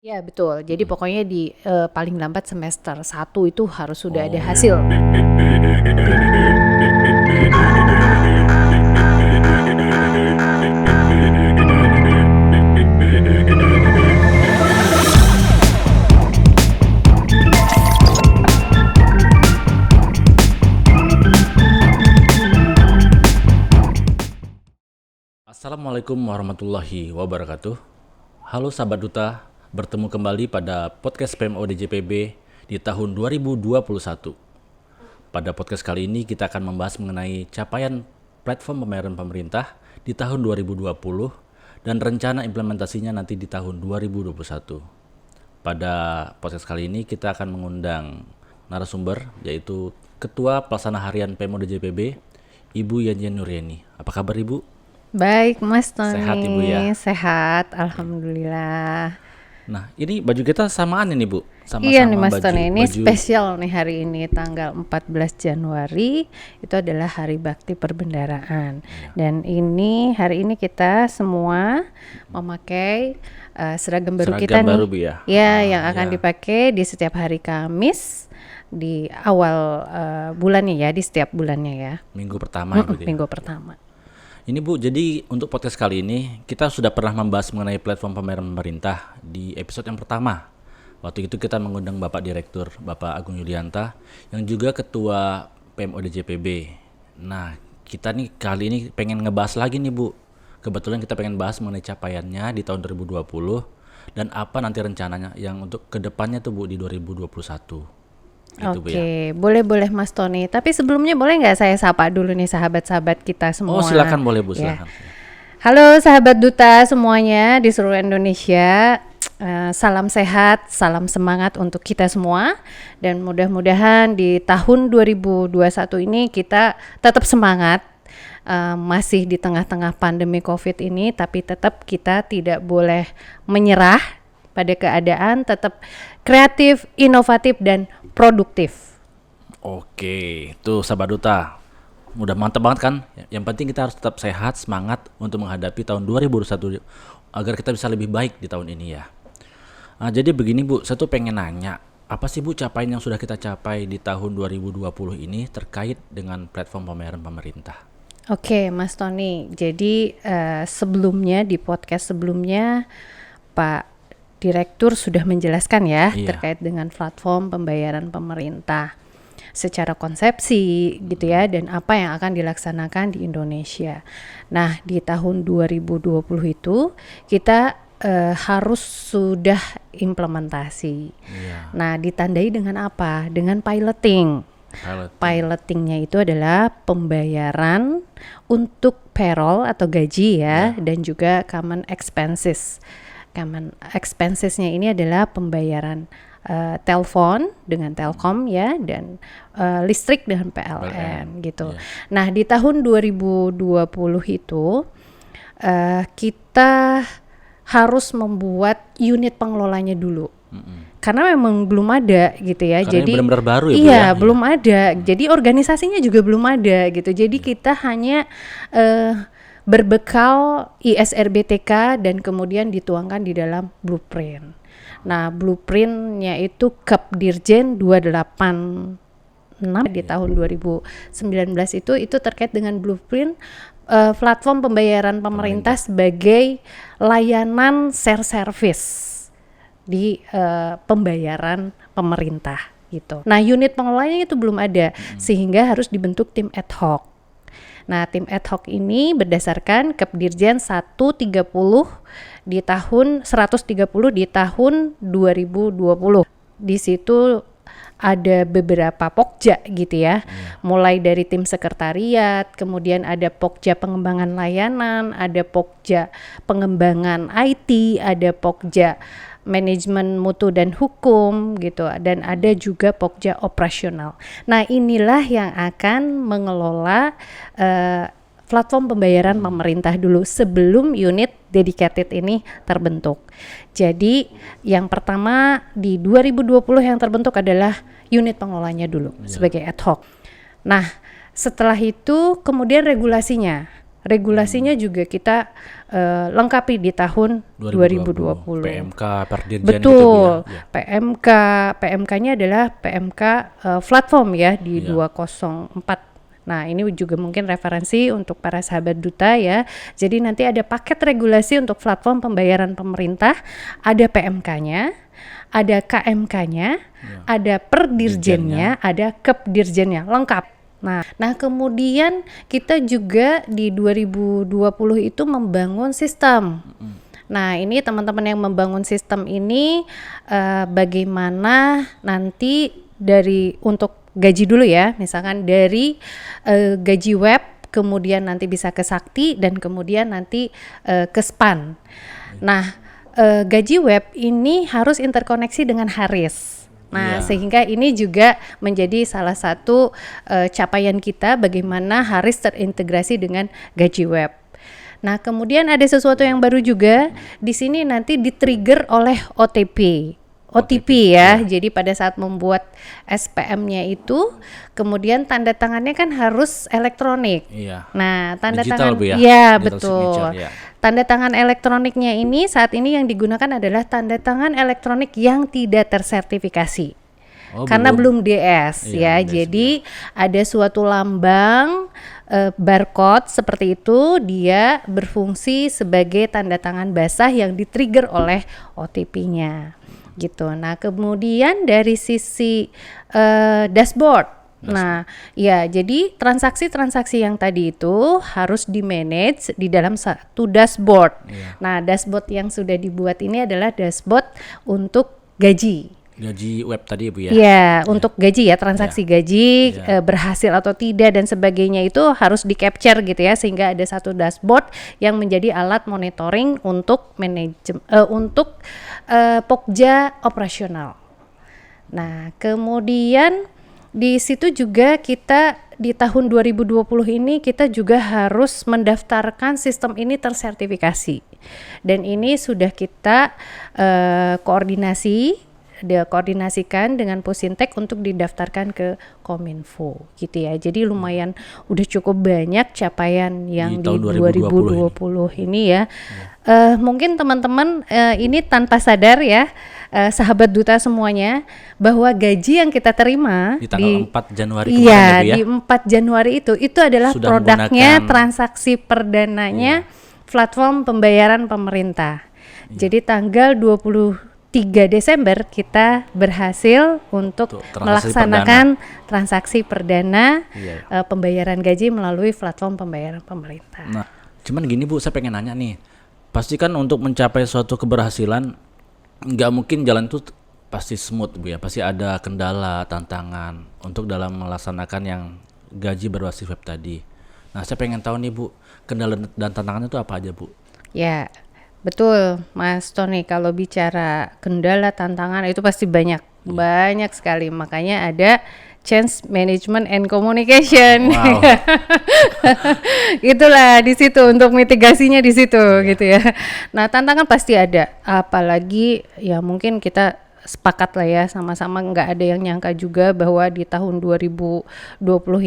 Ya betul, jadi Mhm. pokoknya di paling lambat semester 1 itu harus sudah ada hasil. Assalamualaikum warahmatullahi wabarakatuh. Halo sahabat duta, bertemu kembali pada podcast PMO DJPB di tahun 2021. Pada podcast kali ini kita akan membahas mengenai capaian platform pembayaran pemerintah di tahun 2020 dan rencana implementasinya nanti di tahun 2021. Pada podcast kali ini kita akan mengundang narasumber yaitu Ketua Pelaksana Harian PMO DJPB, Ibu Yanjen Nurieni. Apa kabar Ibu? Baik Mas Sehat Ibu ya? Tony, sehat, alhamdulillah. Nah, ini baju kita samaan ini Bu, Iya nih sama-sama Mas Tony, ini baju. spesial nih hari ini tanggal 14 Januari itu adalah Hari Bakti Perbendaraan. Dan hari ini kita semua memakai seragam baru kita Seragam baru nih. Bu ya? Ya, yang akan Ya. dipakai di setiap hari Kamis di awal bulannya ya, di setiap bulannya ya. Minggu pertama Ibu ya. Minggu pertama. Ini Bu, jadi untuk podcast kali ini kita sudah pernah membahas mengenai platform pembayaran pemerintah di episode yang pertama. Waktu itu kita mengundang Bapak Direktur, Bapak Agung Yulianta, yang juga Ketua PMO DJPB. Nah, kita nih kali ini pengen ngebahas lagi nih Bu. Kebetulan kita pengen bahas mengenai capaiannya di tahun 2020 dan apa nanti rencananya yang untuk kedepannya tuh Bu di 2021. Gitu Bu ya. Oke, boleh Mas Tony. Tapi sebelumnya boleh nggak saya sapa dulu nih sahabat-sahabat kita semua? Oh silakan boleh Bu, Ya. silakan. Halo sahabat duta semuanya di seluruh Indonesia. Salam sehat, salam semangat untuk kita semua. Dan mudah-mudahan di tahun 2021 ini kita tetap semangat. Masih di tengah-tengah pandemi COVID ini, tapi tetap kita tidak boleh menyerah pada keadaan, tetap kreatif, inovatif, dan produktif. Oke, tuh sahabat duta. Udah mantep banget kan? Yang penting kita harus tetap sehat, semangat untuk menghadapi tahun 2021 agar kita bisa lebih baik di tahun ini ya. Nah, jadi begini Bu, saya tuh pengen nanya, apa sih Bu capaian yang sudah kita capai di tahun 2020 ini terkait dengan platform pembayaran pemerintah? Oke, Mas Tony. Jadi sebelumnya di podcast sebelumnya Pak Direktur sudah menjelaskan ya Iya. terkait dengan platform pembayaran pemerintah secara konsepsi gitu ya, dan apa yang akan dilaksanakan di Indonesia. Nah, di tahun 2020 itu kita harus sudah implementasi. Iya. Nah, ditandai dengan apa? Dengan piloting. Pilotingnya itu adalah pembayaran untuk payroll atau gaji ya, dan juga common expenses. Common expensesnya ini adalah pembayaran telepon dengan Telkom ya, dan listrik dengan PLN gitu. Nah, di tahun 2020 itu kita harus membuat unit pengelolanya dulu. Karena memang belum ada gitu ya. Karena Jadi ini benar-benar baru ya Bu iya, ya? belum ada. Jadi organisasinya juga belum ada gitu. Jadi kita hanya berbekal ISRBTK dan kemudian dituangkan di dalam blueprint. Nah, blueprintnya itu Kepdirjen 286 di tahun 2019 itu terkait dengan blueprint platform pembayaran pemerintah sebagai layanan share service di pembayaran pemerintah gitu. Nah, unit pengelolanya itu belum ada sehingga harus dibentuk tim ad hoc. Nah, tim ad hoc ini berdasarkan Kepdirjen 130 di tahun 130 di tahun 2020. Di situ ada beberapa pokja gitu ya. Mulai dari tim sekretariat, kemudian ada pokja pengembangan layanan, ada pokja pengembangan IT, ada pokja manajemen mutu dan hukum gitu, dan ada juga pokja operasional. Nah, inilah yang akan mengelola platform pembayaran pemerintah dulu sebelum unit dedicated ini terbentuk. Jadi yang pertama di 2020 yang terbentuk adalah unit pengelolanya dulu sebagai ad hoc. Nah, setelah itu kemudian regulasinya. Regulasinya juga kita lengkapi di tahun 2020. PMK, Perdirjen gitu Bu Betul. ya. PMK-nya adalah PMK platform ya di Iya. 204. Nah, ini juga mungkin referensi untuk para sahabat duta ya. Jadi nanti ada paket regulasi untuk platform pembayaran pemerintah, ada PMK-nya, ada KMK-nya, ada perdirjennya, ada kepdirjennya, lengkap. Nah, kemudian kita juga di 2020 itu membangun sistem. Nah, ini teman-teman yang membangun sistem ini bagaimana nanti untuk gaji dulu ya, misalkan dari gaji web, kemudian nanti bisa ke Sakti dan kemudian nanti ke SPAN. Nah, gaji web ini harus interkoneksi dengan Haris. Nah, sehingga ini juga menjadi salah satu capaian kita bagaimana Haris terintegrasi dengan gaji web. Nah, kemudian ada sesuatu yang baru juga di sini nanti di-trigger oleh OTP ya. Jadi pada saat membuat SPM-nya itu, kemudian tanda tangannya kan harus elektronik. Iya. Nah, tanda Digital, tangan, Bu, ya? ya Digital betul. signature, ya. Tanda tangan elektroniknya ini saat ini yang digunakan adalah tanda tangan elektronik yang tidak tersertifikasi. Karena belum DS ya. Jadi ada suatu lambang barcode seperti itu, dia berfungsi sebagai tanda tangan basah yang di-trigger oleh OTP-nya. Gitu. Nah, kemudian dari sisi dashboard. Nah, ya jadi transaksi-transaksi yang tadi itu harus di-manage di dalam satu dashboard. Nah, dashboard yang sudah dibuat ini adalah dashboard untuk gaji. Gaji web tadi ya Bu ya? Ya, untuk gaji ya, transaksi gaji berhasil atau tidak dan sebagainya itu harus di-capture gitu ya, sehingga ada satu dashboard yang menjadi alat monitoring untuk untuk Pokja operasional. Nah, kemudian di situ juga kita di tahun 2020 ini kita juga harus mendaftarkan sistem ini tersertifikasi. Dan ini sudah kita koordinasikan dengan Pusintek untuk didaftarkan ke Kominfo gitu ya. Jadi lumayan udah cukup banyak capaian yang di 2020 ini ya. Mungkin teman-teman ini tanpa sadar ya, sahabat duta semuanya, bahwa gaji yang kita terima di tanggal 4 Januari kemarin ya, di 4 Januari itu adalah sudah produknya transaksi perdananya platform pembayaran pemerintah. Jadi tanggal 23 Desember kita berhasil untuk melaksanakan transaksi perdana pembayaran gaji melalui platform pembayaran pemerintah. Nah, cuman gini Bu, saya pengen nanya nih. Pasti kan untuk mencapai suatu keberhasilan nggak mungkin jalan itu pasti smooth Bu ya. Pasti ada kendala, tantangan untuk dalam melaksanakan yang gaji berbasis web tadi. Nah, saya pengen tahu nih Bu, kendala dan tantangannya itu apa aja Bu? Ya, betul Mas Tony, kalau bicara kendala tantangan itu pasti banyak sekali, makanya ada change management and communication. Wow. Itulah di situ untuk mitigasinya di situ gitu ya. Nah, tantangan pasti ada, apalagi ya mungkin kita sepakat lah ya sama-sama, nggak ada yang nyangka juga bahwa di tahun 2020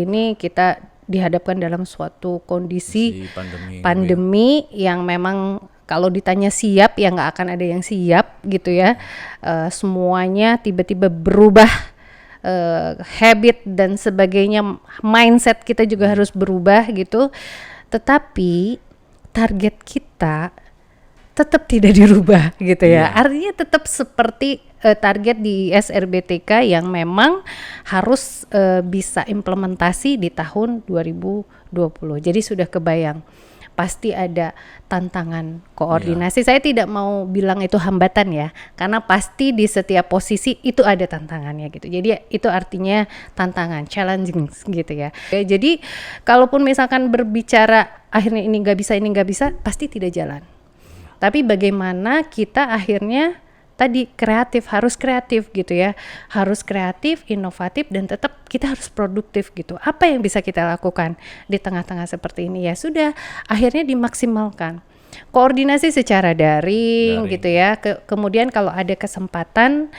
ini kita dihadapkan dalam suatu kondisi pandemi yang memang kalau ditanya siap ya nggak akan ada yang siap gitu ya. Semuanya tiba-tiba berubah, habit dan sebagainya, mindset kita juga harus berubah gitu. Tetapi target kita tetap tidak dirubah gitu ya. Artinya tetap seperti target di SRBTK yang memang harus bisa implementasi di tahun 2020. Jadi sudah kebayang pasti ada tantangan koordinasi. Saya tidak mau bilang itu hambatan ya, karena pasti di setiap posisi itu ada tantangannya gitu. Jadi itu artinya tantangan, challenging gitu ya. Jadi kalaupun misalkan berbicara akhirnya ini nggak bisa, pasti tidak jalan. Tapi bagaimana kita akhirnya tadi harus kreatif gitu ya, harus kreatif, inovatif, dan tetap kita harus produktif gitu. Apa yang bisa kita lakukan di tengah-tengah seperti ini ya sudah akhirnya dimaksimalkan. koordinasi secara daring Daring. gitu ya. Kemudian kalau ada kesempatan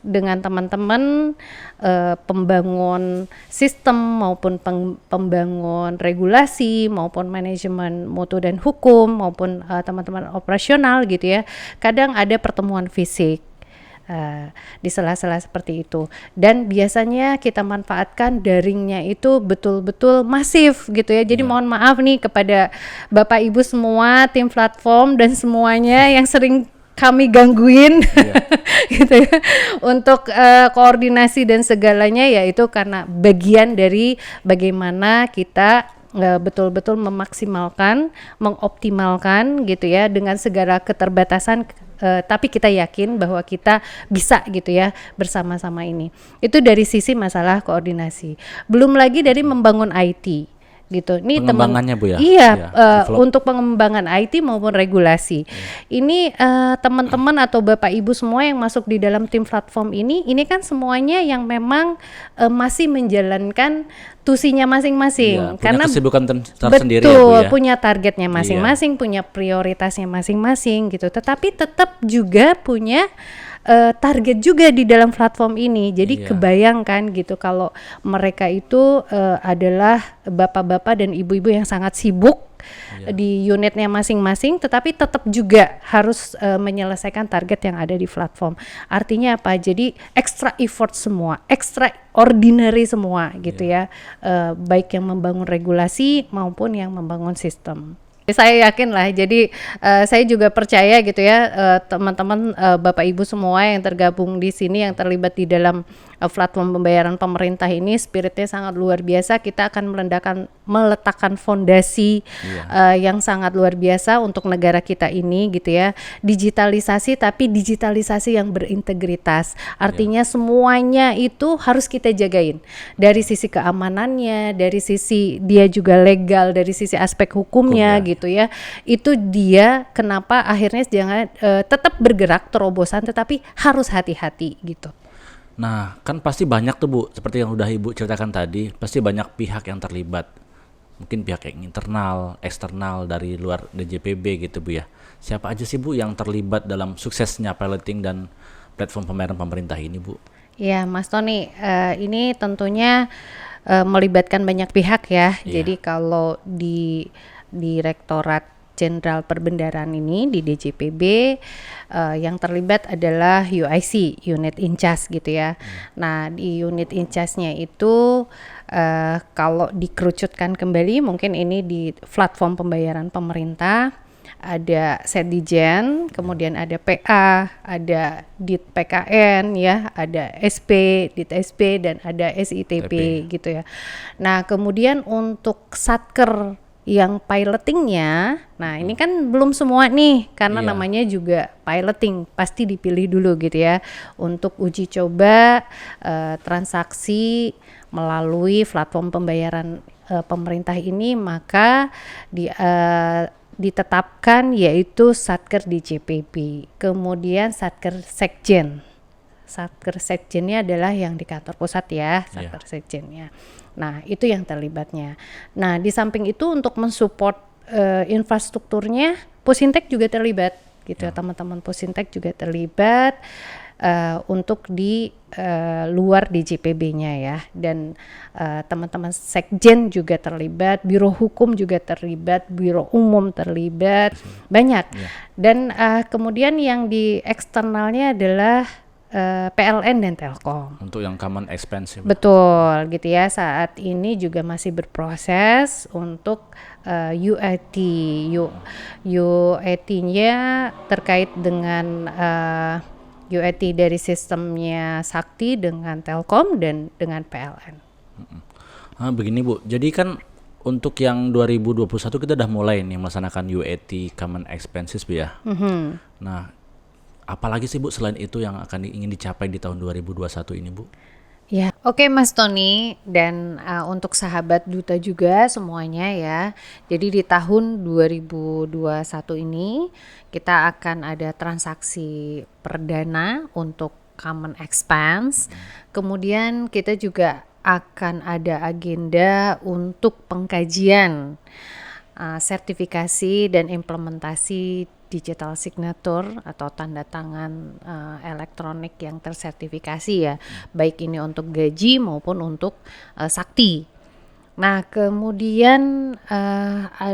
dengan teman-teman pembangun sistem maupun pembangun regulasi maupun manajemen mutu dan hukum maupun teman-teman operasional gitu ya. Kadang ada pertemuan fisik di sela-sela seperti itu, dan biasanya kita manfaatkan daringnya itu betul-betul masif gitu ya. Jadi mohon maaf nih kepada Bapak Ibu semua tim platform dan semuanya yang sering kami gangguin gitu ya untuk koordinasi dan segalanya, yaitu karena bagian dari bagaimana kita betul-betul memaksimalkan, mengoptimalkan gitu ya dengan segala keterbatasan, tapi kita yakin bahwa kita bisa gitu ya bersama-sama ini. Itu dari sisi masalah koordinasi. Belum lagi dari membangun IT gitu. Ini Pengembangannya, Bu ya? Iya, Develop. untuk pengembangan IT maupun regulasi. Ini teman-teman atau Bapak Ibu semua yang masuk di dalam tim platform ini kan semuanya yang memang masih menjalankan tusinya masing-masing. Punya Karena kesibukan tersendiri ya, Bu betul, ya. punya targetnya masing-masing, punya prioritasnya masing-masing gitu. Tetapi tetap juga punya target juga di dalam platform ini. Jadi kebayangkan gitu kalau mereka itu adalah bapak-bapak dan ibu-ibu yang sangat sibuk di unitnya masing-masing, tetapi tetap juga harus menyelesaikan target yang ada di platform. Artinya apa? Jadi extra effort semua, extraordinary semua gitu ya, baik yang membangun regulasi maupun yang membangun sistem. Saya yakin lah, jadi saya juga percaya gitu ya, teman-teman Bapak Ibu semua yang tergabung di sini, yang terlibat di dalam platform pembayaran pemerintah ini, spiritnya sangat luar biasa. Kita akan meletakkan fondasi yang sangat luar biasa untuk negara kita ini gitu ya. Digitalisasi, tapi digitalisasi yang berintegritas. Artinya semuanya itu harus kita jagain. Dari sisi keamanannya, dari sisi dia juga legal, dari sisi aspek hukumnya gitu ya. Itu dia kenapa akhirnya jangan tetap bergerak terobosan, tetapi harus hati-hati gitu. Nah, kan pasti banyak tuh, Bu, seperti yang udah Ibu ceritakan tadi, pasti banyak pihak yang terlibat. Mungkin pihak yang internal, eksternal dari luar DJPB gitu, Bu ya. Siapa aja sih, Bu, yang terlibat dalam suksesnya piloting dan platform pembayaran pemerintah ini, Bu? Ya, Mas Tony, ini tentunya melibatkan banyak pihak ya. Jadi kalau di Direktorat Jenderal Perbendaraan ini di DJPB, yang terlibat adalah UIC, Unit in Charge gitu ya. Nah, di Unit in Charge-nya itu kalau dikerucutkan kembali, mungkin ini di platform pembayaran pemerintah, ada Setdijen, kemudian ada PA, ada Dit PKN ya, ada SP, Dit SP, dan ada SITP gitu ya. Nah, kemudian untuk Satker yang pilotingnya, nah ini kan belum semua nih, karena namanya juga piloting, pasti dipilih dulu gitu ya untuk uji coba transaksi melalui platform pembayaran pemerintah ini, maka ditetapkan yaitu Satker DJPB, kemudian Satker Sekjen. Satker Sekjennya adalah yang di kantor pusat ya, Satker Sekjennya. Nah, itu yang terlibatnya. Nah, di samping itu untuk mensupport infrastrukturnya, Pusintek juga terlibat gitu ya, teman-teman Pusintek juga terlibat untuk di luar DJPB-nya ya, dan teman-teman Sekjen juga terlibat, Biro Hukum juga terlibat, Biro Umum terlibat, banyak. Dan kemudian yang di eksternalnya adalah PLN dan Telkom. Untuk yang common expense. Betul gitu ya, saat ini juga masih berproses untuk UAT. UAT-nya terkait dengan UAT dari sistemnya Sakti dengan Telkom dan dengan PLN. Begini, Bu, jadi kan untuk yang 2021 kita udah mulai nih melaksanakan UAT common expenses, Bu ya. Nah, apalagi sih, Bu, selain itu yang akan ingin dicapai di tahun 2021 ini, Bu? Ya, oke Mas Tony, dan untuk sahabat Duta juga semuanya ya. Jadi di tahun 2021 ini kita akan ada transaksi perdana untuk common expense. Kemudian kita juga akan ada agenda untuk pengkajian sertifikasi dan implementasi digital signature atau tanda tangan elektronik yang tersertifikasi ya, baik ini untuk gaji maupun untuk sakti. Nah, kemudian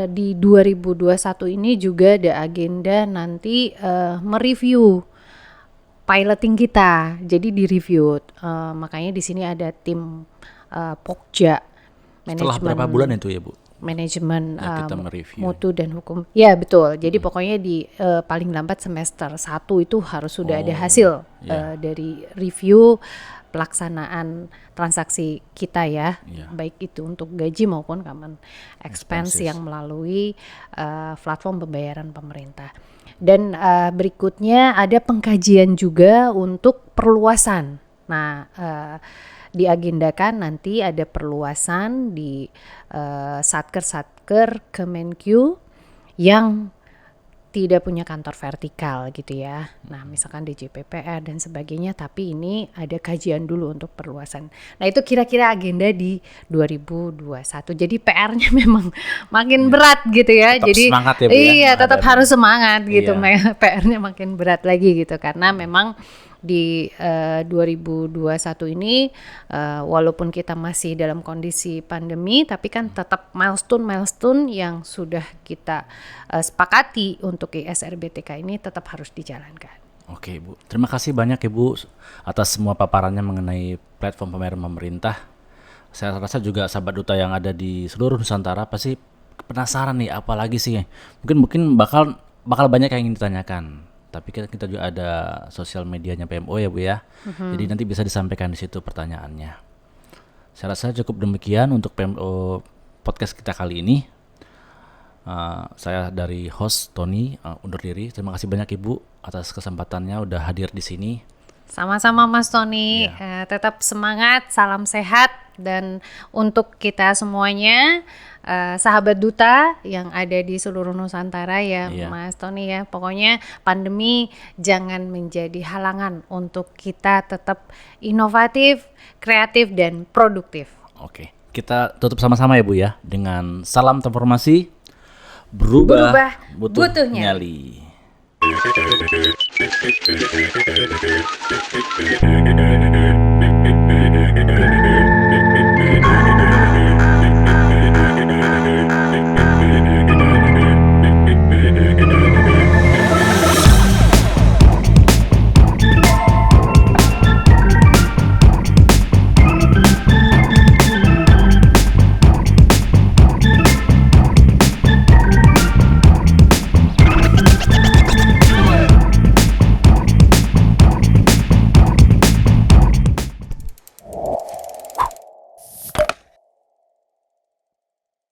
di 2021 ini juga ada agenda nanti mereview piloting kita. Jadi direview. Makanya di sini ada tim Pokja Setelah berapa bulan itu ya Bu? Manajemen kita mereview. mutu dan hukum. Ya betul. Jadi pokoknya di paling lambat semester 1 itu harus sudah ada hasil dari review pelaksanaan transaksi kita ya, baik itu untuk gaji maupun common expense yang melalui platform pembayaran pemerintah. Dan berikutnya ada pengkajian juga untuk perluasan. Nah, diagendakan nanti ada perluasan di satker-satker Kemenkyu yang tidak punya kantor vertikal gitu ya. Nah, misalkan DJPPR dan sebagainya, tapi ini ada kajian dulu untuk perluasan. Nah, itu kira-kira agenda di 2021. Jadi PR-nya memang makin berat gitu ya. Tetap jadi semangat ya Bu, iya, tetap harus semangat gitu. Iya. PR-nya makin berat lagi gitu karena memang di 2021 ini walaupun kita masih dalam kondisi pandemi, tapi kan tetap milestone yang sudah kita sepakati untuk ISRBTK ini tetap harus dijalankan. Oke Bu, terima kasih banyak ya Bu atas semua paparannya mengenai platform pembayaran pemerintah. Saya rasa juga sahabat duta yang ada di seluruh Nusantara pasti penasaran nih, apalagi sih mungkin bakal banyak yang ingin ditanyakan. Tapi kita juga ada sosial medianya PMO ya Bu ya. Jadi nanti bisa disampaikan di situ pertanyaannya. Saya rasa cukup demikian untuk PMO podcast kita kali ini. Saya dari host Tony undur diri. Terima kasih banyak Ibu atas kesempatannya udah hadir di sini. Sama-sama Mas Tony, tetap semangat, salam sehat, dan untuk kita semuanya sahabat duta yang ada di seluruh Nusantara ya Mas Tony ya, pokoknya pandemi jangan menjadi halangan untuk kita tetap inovatif, kreatif, dan produktif. Oke, kita tutup sama-sama ya Bu ya dengan salam transformasi, berubah butuh nyali.